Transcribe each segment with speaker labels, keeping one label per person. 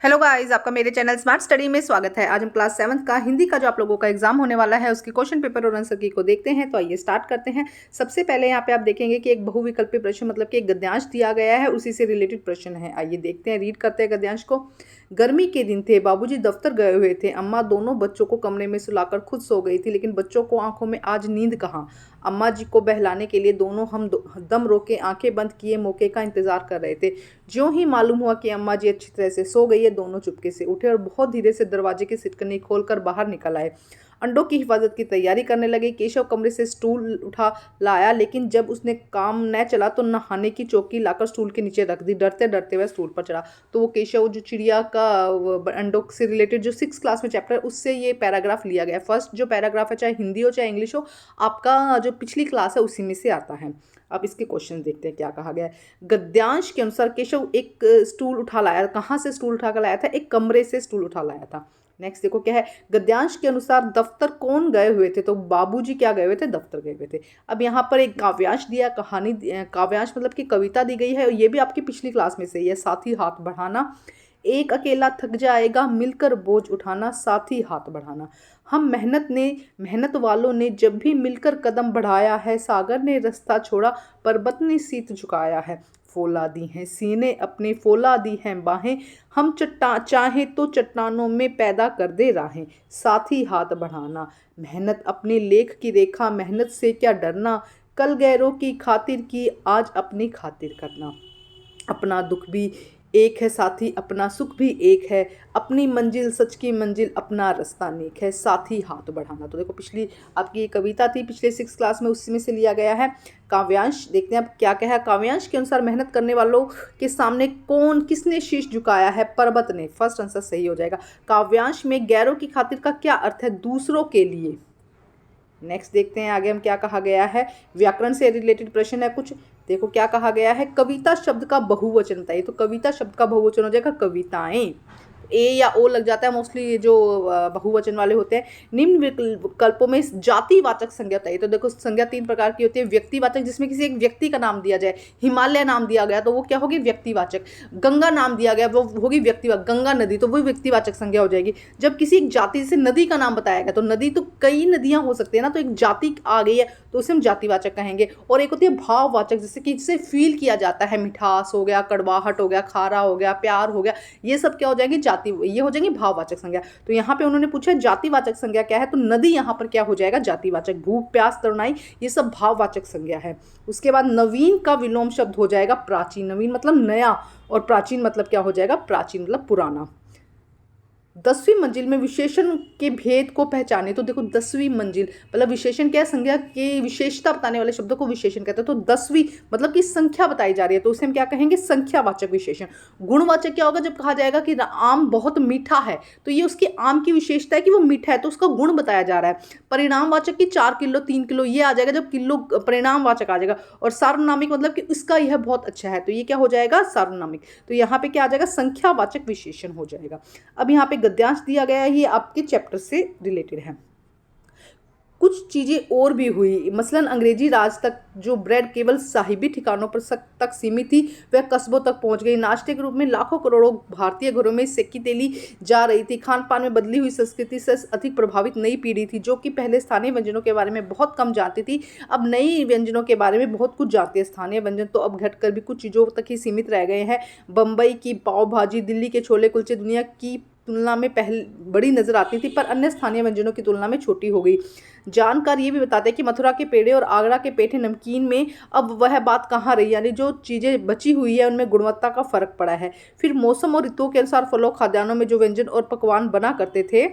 Speaker 1: Hello guys, आपका मेरे channel smart study में स्वागत है। आज हम क्लास 7th का हिंदी का जो आप लोगों का एग्जाम होने वाला है उसकी क्वेश्चन पेपर और आंसर की को देखते हैं। तो आइए स्टार्ट करते हैं। सबसे पहले यहाँ पे आप देखेंगे कि एक बहुविकल्पी प्रश्न मतलब कि एक गद्यांश दिया गया है, उसी से रिलेटेड प्रश्न है। आइए देखते हैं, रीड करते हैं गद्यांश को। गर्मी के दिन थे, बाबूजी दफ्तर गए हुए थे, अम्मा दोनों बच्चों को कमरे में सुलाकर खुद सो गई थी, लेकिन बच्चों को आंखों में आज नींद कहाँ। अम्मा जी को बहलाने के लिए दोनों हम दम रोके आंखें बंद किए मौके का इंतजार कर रहे थे। ज्यों ही मालूम हुआ कि अम्मा जी अच्छी तरह से सो गई है, दोनों चुपके से उठे और बहुत धीरे से दरवाजे की सिटकनी खोलकर बाहर निकल आए। अंडों की हिफाजत की तैयारी करने लगे। केशव कमरे से स्टूल उठा लाया, लेकिन जब उसने काम न चला तो नहाने की चौकी लाकर स्टूल के नीचे रख दी। डरते डरते वह स्टूल पर चढ़ा। तो वो केशव जो चिड़िया का अंडों से रिलेटेड जो 6th क्लास में चैप्टर है उससे ये पैराग्राफ लिया गया है। फर्स्ट जो पैराग्राफ है, चाहे हिंदी हो चाहे इंग्लिश हो, आपका जो पिछली क्लास है उसी में से आता है। अब इसके क्वेश्चन देखते हैं क्या कहा गया है। गद्यांश के अनुसार केशव एक स्टूल उठा लाया। कहाँ से स्टूल उठा कर लाया था? एक कमरे से स्टूल उठा लाया था। नेक्स्ट देखो क्या है। गद्यांश के अनुसार दफ्तर कौन गए हुए थे? तो बाबूजी क्या गए हुए थे? दफ्तर गए हुए थे। अब यहाँ पर एक काव्यांश दिया, काव्यांश मतलब कि कविता दी गई है, और ये भी आपकी पिछली क्लास में से ही है। साथी हाथ बढ़ाना, एक अकेला थक जाएगा, मिलकर बोझ उठाना, साथी हाथ बढ़ाना। हम मेहनत वालों ने जब भी मिलकर कदम बढ़ाया है, सागर ने रास्ता छोड़ा, पर्वत ने सीत झुकाया है। फौला दी हैं सीने अपने, फौला दी हैं बाहें, हम चाहें तो चट्टानों में पैदा कर दे राहें, साथी हाथ बढ़ाना। मेहनत अपने लेख की रेखा, मेहनत से क्या डरना, कल गैरों की खातिर की, आज अपनी खातिर करना। अपना दुख भी एक है साथी, अपना सुख भी एक है, अपनी मंजिल सच की मंजिल, अपना रास्ता नेक है, साथी हाथ बढ़ाना। तो देखो पिछली आपकी ये कविता थी पिछले 6th क्लास में, उसमें से लिया गया है। काव्यांश देखते हैं अब क्या क्या है। काव्यांश के अनुसार मेहनत करने वालों के सामने किसने शीश झुकाया है? पर्वत ने। फर्स्ट आंसर सही हो जाएगा। काव्यांश में गैरों की खातिर का क्या अर्थ है? दूसरों के लिए। नेक्स्ट देखते हैं आगे हम क्या कहा गया है। व्याकरण से रिलेटेड प्रश्न है कुछ। देखो क्या कहा गया है। कविता शब्द का बहुवचन बताइए। तो कविता शब्द का बहुवचन हो जाएगा कविताएं। ए या ओ लग जाता है मोस्टली, ये जो बहुवचन वाले होते हैं। निम्न विकल्पों में जातिवाचक संज्ञा बताइए। तो देखो संज्ञा 3 प्रकार की होती है। व्यक्तिवाचक, जिसमें किसी एक व्यक्ति का नाम दिया जाए। हिमालय नाम दिया गया तो वो क्या होगी? व्यक्तिवाचक। गंगा नाम दिया गया वो होगी व्यक्तिवाचक। गंगा नदी तो वो व्यक्तिवाचक संज्ञा हो जाएगी। जब किसी एक जाति से नदी का नाम बताया गया, तो नदी तो कई नदियां हो सकती है ना, तो एक जाति आ गई है तो उसे हम जातिवाचक कहेंगे। और एक होती है भाववाचक, जिससे कि जिसे फील किया जाता है। मिठास हो गया, कड़वाहट हो गया, खारा हो गया, प्यार हो गया, ये सब क्या हो जाएंगे? ये हो जाएंगी भाववाचक संज्ञा। तो यहाँ पे उन्होंने पूछा जातिवाचक संज्ञा क्या है, तो नदी यहाँ पर क्या हो जाएगा? जातिवाचक। भूख प्यास तरुणाई ये सब भाववाचक संज्ञा है। उसके बाद नवीन का विलोम शब्द हो जाएगा प्राचीन। नवीन मतलब नया, और प्राचीन मतलब क्या हो जाएगा? प्राचीन मतलब पुराना। 10वीं मंजिल में विशेषण के भेद को पहचाने। तो देखो 10वीं मंजिल मतलब विशेषण क्या है? संज्ञा की विशेषता बताने वाले शब्दों को विशेषण कहते हैं। तो 10वीं मतलब कि संख्या बताई जा रही है, तो उसे हम क्या कहेंगे? संख्यावाचक विशेषण। गुणवाचक क्या होगा? जब कहा जाएगा कि आम बहुत मीठा है, तो ये उसके आम की विशेषता है कि वो मीठा है, तो उसका गुण बताया जा रहा है। परिणामवाचक की 4 किलो 3 किलो ये आ जाएगा जब किलो परिणामवाचक आ जाएगा। और सार्वनामिक मतलब कि इसका यह बहुत अच्छा है, तो ये क्या हो जाएगा? सार्वनामिक। तो यहाँ पे क्या आ जाएगा? संख्यावाचक विशेषण हो जाएगा। अब यहाँ पे गद्यांश दिया गया है, ये आपके चैप्टर से रिलेटेड है। कुछ चीज़ें और भी हुई, मसलन अंग्रेजी राज तक जो ब्रेड केवल साहिबी ठिकानों पर तक सीमित थी, वह कस्बों तक पहुंच गई। नाश्ते के रूप में लाखों करोड़ों भारतीय घरों में सेकी तेली जा रही थी। खान पान में बदली हुई संस्कृति से अधिक प्रभावित नई पीढ़ी थी, जो कि पहले स्थानीय व्यंजनों के बारे में बहुत कम जानती थी, अब नई व्यंजनों के बारे में बहुत कुछ जानती है। स्थानीय व्यंजन तो अब घटकर भी कुछ चीज़ों तक ही सीमित रह गए हैं। बम्बई की पाव भाजी, दिल्ली के छोले कुलचे दुनिया की तुलना में पहले बड़ी नजर आती थी, पर अन्य स्थानीय व्यंजनों की तुलना में छोटी हो गई। जानकार ये भी बताते हैं कि मथुरा के पेड़े और आगरा के पेठे नमकीन में अब वह बात कहाँ रही, यानी जो चीज़ें बची हुई है उनमें गुणवत्ता का फर्क पड़ा है। फिर मौसम और ऋतुओं के अनुसार फलों खाद्यान्नों में जो व्यंजन और पकवान बना करते थे,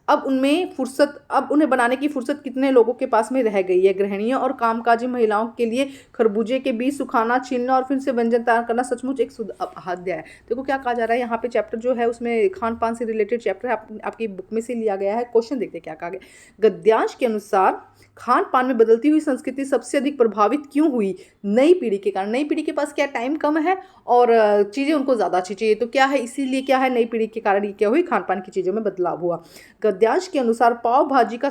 Speaker 1: अब उन्हें बनाने की फुर्सत कितने लोगों के पास में रह गई है। गृहिणियों और कामकाजी महिलाओं के लिए खरबूजे के बीज सुखाना, छीलना और फिर से व्यंजन तैयार करना सचमुच एक असाध्य है। देखो क्या कहा जा रहा है यहाँ पे। चैप्टर जो है उसमें खान पान से रिलेटेड चैप्टर है, आपकी बुक में से लिया गया है। क्वेश्चन देखते हैं क्या कहा गया। गद्यांश के अनुसार खान पान में बदलती हुई संस्कृति सबसे अधिक प्रभावित क्यों हुई? नई पीढ़ी के कारण। नई पीढ़ी के पास क्या टाइम कम है और चीज़ें उनको ज़्यादा अच्छी चाहिए, तो क्या है इसीलिए क्या है? नई पीढ़ी के कारण ये क्या हुई? खान पान की चीज़ों में बदलाव हुआ। पद्यांश के अनुसार पाव भाजी का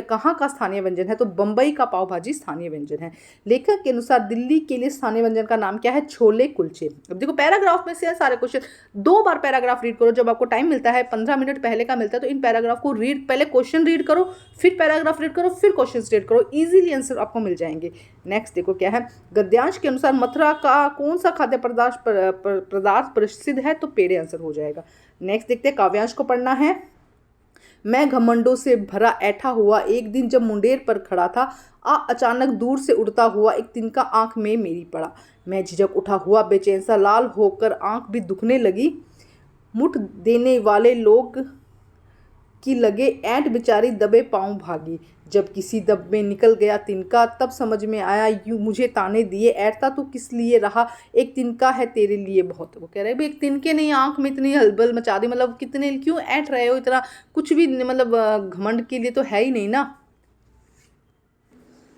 Speaker 1: कहाँ का स्थानीय व्यंजन है? तो बंबई का पाव भाजी स्थानीय व्यंजन है। लेखक के अनुसार दिल्ली के लिए स्थानीय व्यंजन का नाम क्या है? छोले कुलचे। अब देखो पैराग्राफ में से सारे क्वेश्चन, 2 बार पैराग्राफ रीड करो जब आपको टाइम मिलता है, 15 मिनट पहले का मिलता है, तो इन पैराग्राफ को रीड, पहले क्वेश्चन रीड करो, फिर पैराग्राफ रीड करो, फिर क्वेश्चन रीड करो, इजीली आंसर आपको मिल जाएंगे। नेक्स्ट देखो क्या है, गद्यांश के अनुसार मथुरा का कौन सा खाद्य पदार्थ प्रसिद्ध है? तो पेड़े आंसर हो जाएगा। नेक्स्ट देखते हैं, काव्यांश को पढ़ना है। मैं घमंडों से भरा ऐठा हुआ एक दिन जब मुंडेर पर खड़ा था, अचानक दूर से उड़ता हुआ एक तिनका आंख में मेरी पड़ा। मैं झिझक उठा हुआ बेचैन सा, लाल होकर आंख भी दुखने लगी। मुठ देने वाले लोग की लगे ऐंठ बेचारी दबे पांव भागी। जब किसी दब में निकल गया तिनका, तब समझ में आया यूं मुझे ताने दिए। ऐठता तो किस लिए रहा, एक तिनका है तेरे लिए बहुत। वो कह रहे भाई एक तिनके ने आंख में इतनी हलबल मचा दी, मतलब कितने क्यों ऐंठ रहे हो इतना, कुछ भी मतलब घमंड के लिए तो है ही नहीं ना।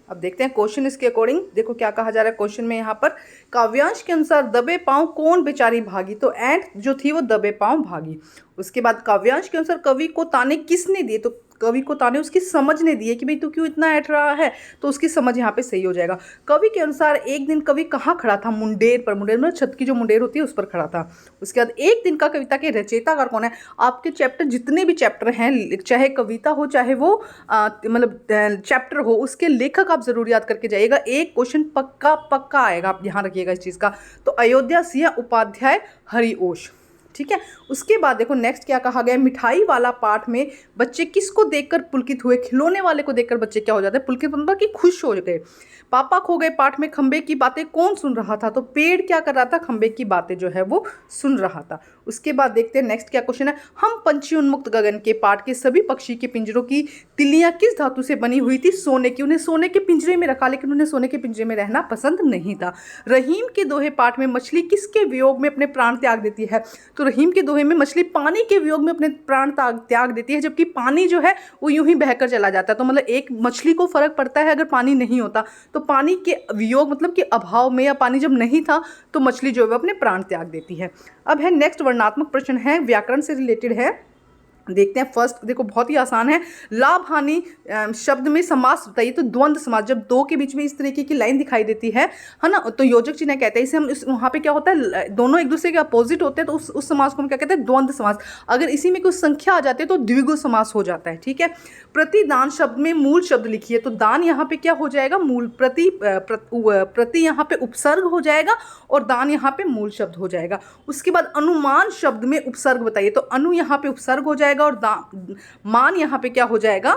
Speaker 1: अब देखते हैं क्वेश्चन इसके अकॉर्डिंग। देखो क्या कहा जा रहा है क्वेश्चन में यहाँ पर, काव्यांश के अनुसार दबे पांव कौन बेचारी भागी? तो ऐंठ जो थी वो दबे पांव भागी। उसके बाद काव्यांश के अनुसार कवि को ताने किसने दिए? तो कवि को ताने उसकी समझ ने दिए कि भाई तू क्यों इतना ऐंठ रहा है, तो उसकी समझ यहाँ पे सही हो जाएगा। कवि के अनुसार एक दिन कवि कहाँ खड़ा था? मुंडेर पर। मुंडेर में छत की जो मुंडेर होती है उस पर खड़ा था। उसके बाद एक दिन का कविता के रचयिताकार कौन है? आपके चैप्टर जितने भी चैप्टर हैं, चाहे कविता हो चाहे वो मतलब चैप्टर हो, उसके लेखक आप जरूर याद करके जाइएगा। एक क्वेश्चन पक्का पक्का आएगा, आप ध्यान रखिएगा इस चीज़ का। तो अयोध्या सिंह उपाध्याय हरिओश, ठीक है। उसके बाद देखो नेक्स्ट क्या कहा गया, मिठाई वाला पाठ में बच्चे किसको देखकर पुलकित हुए? खिलौने वाले को देखकर बच्चे क्या हो जाते हैं? पुलकित, मतलब कि खुश हो गए। पापा खो गए पाठ में खंबे की बातें कौन सुन रहा था? तो पेड़ क्या कर रहा था? खंबे की बातें जो है वो सुन रहा था। उसके बाद देखते हैं नेक्स्ट क्या क्वेश्चन है, हम पंछी उन्मुक्त गगन के पाठ के सभी पक्षी के पिंजरों की तिलियां किस धातु से बनी हुई थी? सोने की। उन्हें सोने के पिंजरे में रखा, लेकिन उन्हें सोने के पिंजरे में रहना पसंद नहीं था। रहीम के दोहे पाठ में मछली किसके वियोग में अपने प्राण त्याग देती है? तो रहीम के दोहे में मछली पानी के वियोग में अपने प्राण त्याग देती है, जबकि पानी जो है वो यूं ही बहकर चला जाता है। तो मतलब एक मछली को फर्क पड़ता है अगर पानी नहीं होता, तो पानी के वियोग मतलब कि अभाव में, या पानी जब नहीं था तो मछली जो है अपने प्राण त्याग देती है। अब है नेक्स्ट वर्णात्मक प्रश्न है, व्याकरण से रिलेटेड है। देखते हैं फर्स्ट, देखो बहुत ही आसान है। लाभ हानि शब्द में समास बताइए। तो द्वंद्व समास, जब दो के बीच में इस तरीके की लाइन दिखाई देती है ना, तो योजक चिन्ह कहते हैं इसे हम। वहाँ पे क्या होता है, दोनों एक दूसरे के अपोजिट होते हैं, तो उस समास को हम क्या कहते हैं? द्वंद्व समास। अगर इसी में कुछ संख्या आ जाती है तो द्विगु समास हो जाता है, ठीक है। प्रतिदान शब्द में मूल शब्द लिखिए। तो दान यहाँ पे क्या हो जाएगा? मूल। प्रति यहाँ पे उपसर्ग हो जाएगा और दान यहाँ पे मूल शब्द हो जाएगा। उसके बाद अनुमान शब्द में उपसर्ग बताइए। तो अनु यहाँ पे उपसर्ग हो जाएगा और मान यहाँ पे क्या हो जाएगा?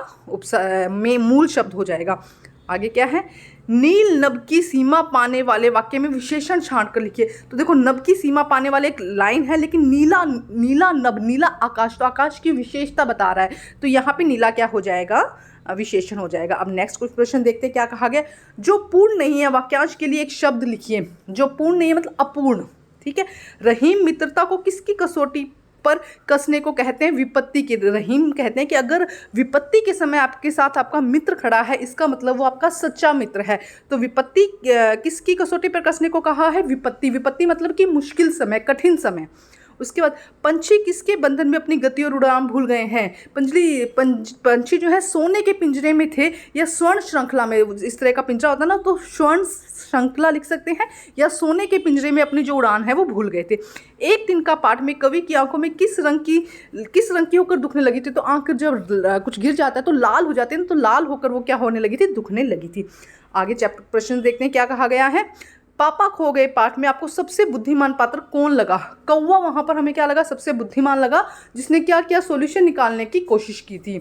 Speaker 1: में मूल शब्द हो जाएगा। आगे क्या है, नील नभ की सीमा पाने वाले वाक्य में विशेषण छांट कर लिखिए। तो देखो नभ की सीमा पाने वाले एक लाइन है, लेकिन नीला नीला नभ, नीला आकाश, तो आकाश की विशेषता बता रहा है, तो यहाँ पे नीला क्या हो जाएगा? विशेषण हो जाएगा। अब नेक्स्ट कुछ प्रश्न देखते हैं क्या कहा गया, जो पूर्ण नहीं है वाक्यांश के लिए एक शब्द लिखिए। जो पूर्ण नहीं है मतलब अपूर्ण, ठीक है। रहीम मित्रता को किसकी कसौटी पर कसने को कहते हैं? विपत्ति के। रहीम कहते हैं कि अगर विपत्ति के समय आपके साथ आपका मित्र खड़ा है, इसका मतलब वो आपका सच्चा मित्र है। तो विपत्ति किसकी कसौटी पर कसने को कहा है? विपत्ति। विपत्ति मतलब कि मुश्किल समय, कठिन समय। उसके बाद पंछी किसके बंधन में अपनी गति और उड़ान भूल गए हैं? पंछी जो है सोने के पिंजरे में थे या स्वर्ण श्रृंखला में, इस तरह का पिंजरा होता है ना, तो स्वर्ण श्रृंखला लिख सकते हैं, या सोने के पिंजरे में अपनी जो उड़ान है वो भूल गए थे। एक दिन का पाठ में कवि की आंखों में किस रंग की होकर दुखने लगी थी? तो आंख जब कुछ गिर जाता है तो लाल हो जाते हैं, तो लाल होकर वो क्या होने लगी थी? दुखने लगी थी। आगे चैप्टर प्रश्न देखते हैं क्या कहा गया है। पापा खो गए पाठ में आपको सबसे बुद्धिमान पात्र कौन लगा? कौवा वहां पर हमें क्या लगा? सबसे बुद्धिमान लगा, जिसने क्या किया? सॉल्यूशन निकालने की कोशिश की थी।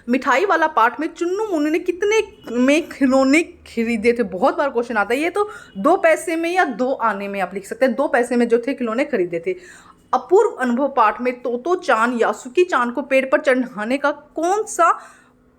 Speaker 1: मिठाई वाला पाठ में चुन्नू मुन्नू ने कितने में खिलौने खरीदे थे? बहुत बार क्वेश्चन आता है ये, तो 2 पैसे में या 2 आने में आप लिख सकते हैं। 2 पैसे में जो थे खिलौने खरीदे थे। अपूर्व अनुभव पाठ में तोतो चांद यासुकी चांद को पेड़ पर चढ़ाने का कौन सा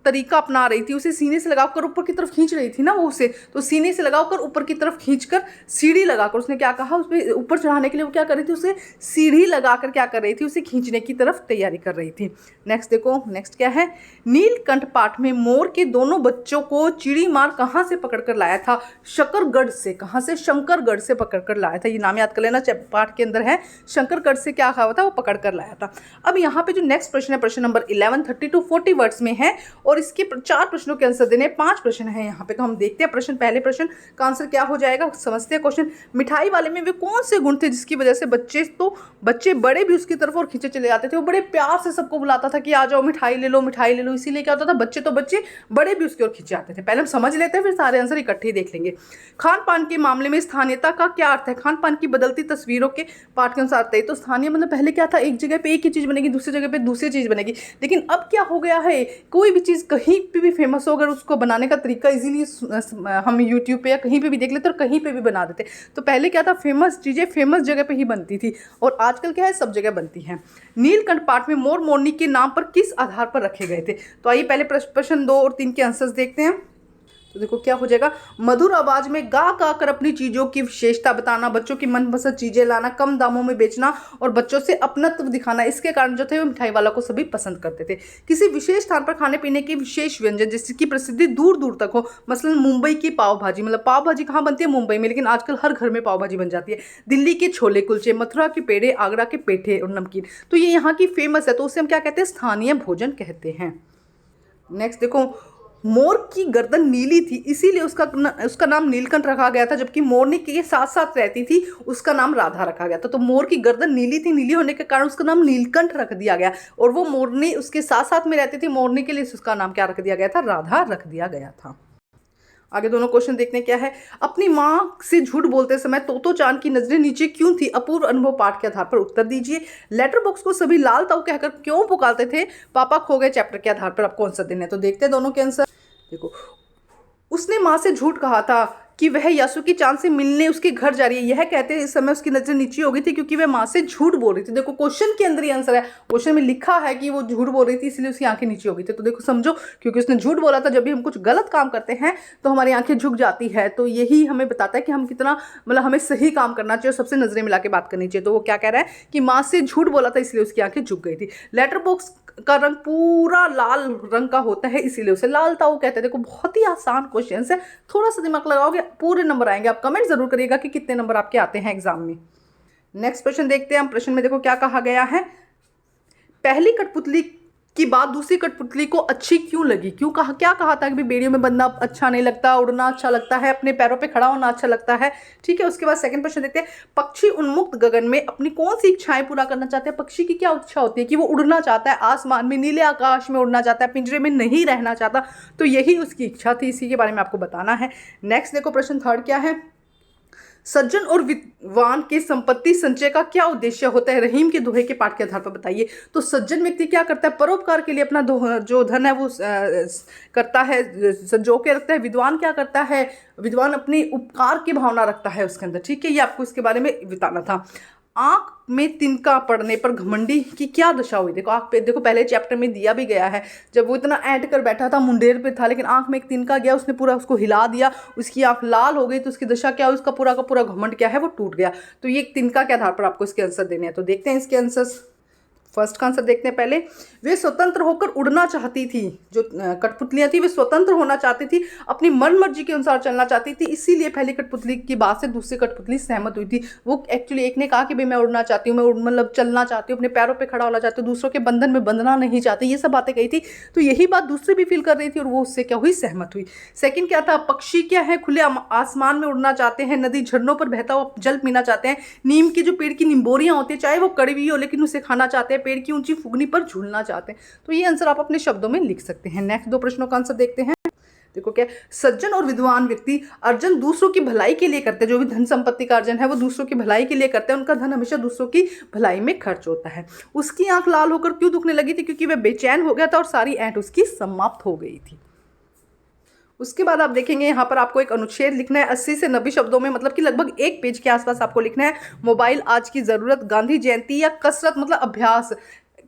Speaker 1: तरीका अपना रही थी, उसे सीने से लगाकर ऊपर की तरफ खींच रही थी ना वो उसे, तो सीने से लगाकर ऊपर की तरफ खींचकर सीढ़ी लगाकर उसने क्या कहा, उस पर ऊपर चढ़ाने के लिए वो क्या कर रही थी, उसे सीढ़ी लगाकर क्या कर रही थी, उसे खींचने की तरफ तैयारी कर रही थी। नेक्स्ट देखो, नेक्स्ट क्या है, नीलकंठ पाठ में मोर के दोनों बच्चों को चिड़ी मार कहाँ से पकड़ कर लाया था, शकरगढ़ से। कहाँ से? शंकरगढ़ से पकड़ कर लाया था। ये नाम याद कर लेना, पाठ के अंदर है, शंकरगढ़ से क्या हुआ था, वो पकड़ कर लाया था। अब यहाँ पे जो नेक्स्ट प्रश्न है, प्रश्न नंबर 11 30 to 40 वर्ड्स में है और इसके 4 प्रश्नों के आंसर देने, 5 प्रश्न है यहाँ पे। तो हम देखते हैं प्रश्न, पहले प्रश्न का आंसर क्या हो जाएगा, समझते हैं क्वेश्चन। मिठाई वाले में वे कौन से गुण थे जिसकी वजह से बच्चे बड़े भी उसकी तरफ और खींचे चले जाते थे। वो बड़े प्यार से सबको बुलाता था कि आ जाओ मिठाई ले लो, मिठाई ले लो। इसीलिए क्या होता था, बच्चे तो बच्चे, बड़े भी उसकी ओर खींचे जाते थे। पहले हम समझ लेते हैं, फिर सारे आंसर इकट्ठे ही देख लेंगे। खान पान के मामले में स्थानीयता का क्या अर्थ है? खान पान की बदलती तस्वीरों के पाठ के अनुसार तो स्थानीय मतलब पहले क्या था, एक जगह पे एक ही चीज़ बनेगी, दूसरी जगह पे दूसरी चीज़ बनेगी। लेकिन अब क्या हो गया है, कोई भी चीज़ कहीं पे भी फेमस हो, अगर उसको बनाने का तरीका इजीली हम यूट्यूब पे या कहीं पे भी देख लेते और कहीं पे भी बना देते। तो पहले क्या था, फेमस चीज़ें फेमस जगह पे ही बनती थी और आजकल क्या है, सब जगह बनती हैं। नीलकंठ पाठ में मोर मोरनी के नाम पर किस आधार पर रखे गए थे? तो आइए पहले प्रश्न 2 और 3 के आंसर्स देखते हैं। तो देखो क्या हो जाएगा, मधुर आवाज में गा गा कर अपनी चीजों की विशेषता बताना, बच्चों की मनपसंद चीजें लाना, कम दामों में बेचना और बच्चों से अपनत्व दिखाना। इसके कारण जो थे वो मिठाई वाला को सभी पसंद करते थे। किसी विशेष स्थान पर खाने पीने के विशेष व्यंजन जिसकी प्रसिद्धि दूर दूर तक हो, मसलन मुंबई की पाव भाजी, मतलब पाव भाजी कहाँ बनती है, मुंबई में, लेकिन आजकल हर घर में पाव भाजी बन जाती है। दिल्ली के छोले कुलचे, मथुरा के पेड़े, आगरा के पेठे और नमकीन, तो ये यहाँ की फेमस है, तो उसे हम क्या कहते हैं, स्थानीय भोजन कहते हैं। नेक्स्ट देखो, मोर की गर्दन नीली थी इसीलिए उसका नाम नीलकंठ रखा गया था, जबकि मोरनी के साथ साथ रहती थी उसका नाम राधा रखा गया था। तो मोर की गर्दन नीली थी, नीली होने के कारण उसका नाम नीलकंठ रख दिया गया, और वो मोरनी उसके साथ साथ में रहती थी, मोरनी के लिए उसका नाम क्या रख दिया गया था, राधा रख दिया गया था। आगे दोनों क्वेश्चन देखने क्या है, अपनी माँ से झूठ बोलते समय तोतो चांद की नजरें नीचे क्यों थी? अपूर्व अनुभव पाठ के आधार पर उत्तर दीजिए। लेटर बॉक्स को सभी लाल ताऊ कहकर क्यों पुकारते थे? पापा खो गए चैप्टर के आधार पर आपको आंसर देने हैं। तो देखते हैं दोनों के आंसर। देखो, उसने माँ से झूठ कहा था कि वह यासुकी चांद से मिलने उसके घर जा रही है। यह कहते इस समय उसकी नजर नीचे हो गई थी क्योंकि वह माँ से झूठ बोल रही थी। देखो क्वेश्चन के अंदर ही आंसर है, क्वेश्चन में लिखा है कि वो झूठ बोल रही थी इसलिए उसकी आंखें नीचे हो गई थी। तो देखो समझो, क्योंकि उसने झूठ बोला था। जब भी हम कुछ गलत काम करते हैं तो हमारी आंखें झुक जाती है, तो यही हमें बताता है कि हम कितना, मतलब हमें सही काम करना चाहिए और सबसे नजरें मिला के बात करनी चाहिए। तो वो क्या कह रहा है कि माँ से झूठ बोला था इसलिए उसकी आंखें झुक गई थी। लेटर बॉक्स का रंग पूरा लाल रंग का होता है इसीलिए उसे लाल ताऊ कहते हैं। देखो बहुत ही आसान क्वेश्चन है, थोड़ा सा दिमाग लगाओगे पूरे नंबर आएंगे। आप कमेंट जरूर करिएगा कि कितने नंबर आपके आते हैं एग्जाम में। नेक्स्ट प्रश्न देखते हैं हम। प्रश्न में देखो क्या कहा गया है, पहली कठपुतली की बात दूसरी कठपुतली को अच्छी क्यों लगी? क्या कहा था कि बेड़ियों में बंधना अच्छा नहीं लगता, उड़ना अच्छा लगता है, अपने पैरों पे खड़ा होना अच्छा लगता है। ठीक है, उसके बाद सेकंड प्रश्न देखते हैं, पक्षी उन्मुक्त गगन में अपनी कौन सी इच्छाएं पूरा करना चाहते हैं? पक्षी की क्या इच्छा होती है कि वो उड़ना चाहता है, आसमान में नीले आकाश में उड़ना चाहता है, पिंजरे में नहीं रहना चाहता। तो यही उसकी इच्छा थी, इसी के बारे में आपको बताना है। नेक्स्ट देखो प्रश्न थर्ड क्या है, सज्जन और विद्वान के संपत्ति संचय का क्या उद्देश्य होता है? रहीम के दोहे के पाठ के आधार पर बताइए। तो सज्जन व्यक्ति क्या करता है, परोपकार के लिए अपना जो धन है वो करता है, संजो के रखता है। विद्वान क्या करता है, विद्वान अपनी उपकार की भावना रखता है उसके अंदर। ठीक है, ये आपको इसके बारे में बताना था। आंख में तिनका पड़ने पर घमंडी की क्या दशा हुई? देखो आंख पे, देखो पहले चैप्टर में दिया भी गया है, जब वो इतना ऐंठ कर बैठा था, मुंडेर पे था, लेकिन आंख में एक तिनका गया, उसने पूरा उसको हिला दिया, उसकी आंख लाल हो गई, तो उसकी दशा क्या हुई, उसका पूरा का पूरा घमंड क्या है वो टूट गया। तो ये एक तिनका के आधार पर आपको इसके आंसर देने हैं। तो देखते हैं इसके आंसर्स। फर्स्ट का आंसर देखते हैं पहले, वे स्वतंत्र होकर उड़ना चाहती थी। जो कठपुतलियां थी वे स्वतंत्र होना चाहती थी, अपनी मन मर्जी के अनुसार चलना चाहती थी, इसीलिए पहली कठपुतली की बात से दूसरी कठपुतली सहमत हुई थी। वो एक्चुअली एक ने कहा कि भाई मैं उड़ना चाहती हूँ, मैं मतलब चलना चाहती हूँ, अपने पैरों पे खड़ा होना चाहती हूँ, दूसरों के बंधन में बंधना नहीं चाहती, ये सब बातें कही थी। तो यही बात दूसरी भी फील कर रही थी और वो उससे क्या हुई, सहमत हुई। सेकंड क्या था, पक्षी क्या है, खुले आसमान में उड़ना चाहते हैं, नदी झरनों पर बहता हुआ जल पीना चाहते हैं, नीम की जो पेड़ की निम्बोरियां होती है चाहे वो कड़वी हो लेकिन उसे खाना चाहते हैं, पेड़ की ऊंची फुगनी पर झूलना चाहते हैं। तो ये आंसर आप अपने शब्दों में लिख सकते हैं। नेक्स्ट दो प्रश्नों का आंसर देखते हैं। देखो क्या, सज्जन और विद्वान व्यक्ति अर्जन दूसरों की भलाई के लिए करते हैं। जो भी धन संपत्ति का अर्जन है वो दूसरों की भलाई के लिए करते हैं, उनका धन हमेशा दूसरों की भलाई में खर्च होता है। उसकी आंख लाल होकर क्यों दुखने लगी थी? क्योंकि वह बेचैन हो गया था और सारी ऐंठ उसकी समाप्त हो गई थी। उसके बाद आप देखेंगे यहाँ पर आपको एक अनुच्छेद लिखना है 80 से 90 शब्दों में, मतलब कि लगभग एक पेज के आसपास आपको लिखना है। मोबाइल आज की ज़रूरत, गांधी जयंती या कसरत मतलब अभ्यास,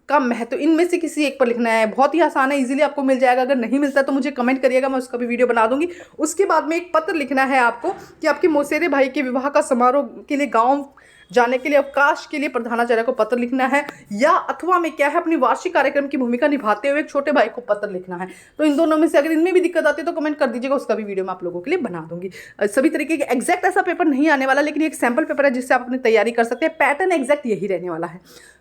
Speaker 1: का महत्व, इनमें से किसी एक पर लिखना है। बहुत ही आसान है, इजीली आपको मिल जाएगा। अगर नहीं मिलता तो मुझे कमेंट करिएगा, मैं उसका भी वीडियो बना दूंगी। उसके बाद में एक पत्र लिखना है आपको कि आपके मौसेरे भाई के विवाह का समारोह के लिए गाँव जाने के लिए अवकाश के लिए प्रधानाचार्य को पत्र लिखना है, या अथवा में क्या है अपनी वार्षिक कार्यक्रम की भूमिका निभाते हुए एक छोटे भाई को पत्र लिखना है। तो इन दोनों में से अगर इनमें भी दिक्कत आती है तो कमेंट कर दीजिएगा, उसका भी वीडियो मैं आप लोगों के लिए बना दूंगी। सभी तरीके के एग्जैक्ट ऐसा पेपर नहीं आने वाला, लेकिन एक सैम्पल पेपर है जिससे आप अपनी तैयारी कर सकते हैं। पैटर्न एग्जैक्ट यही रहने वाला है।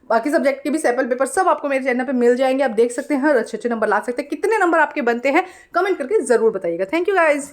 Speaker 1: बाकी सब्जेक्ट के भी सैम्पल पेपर सब आपको मेरे चैनल पे मिल जाएंगे, आप देख सकते हैं और अच्छे अच्छे नंबर ला सकते हैं। कितने नंबर आपके बनते हैं कमेंट करके जरूर बताइएगा। Thank you guys.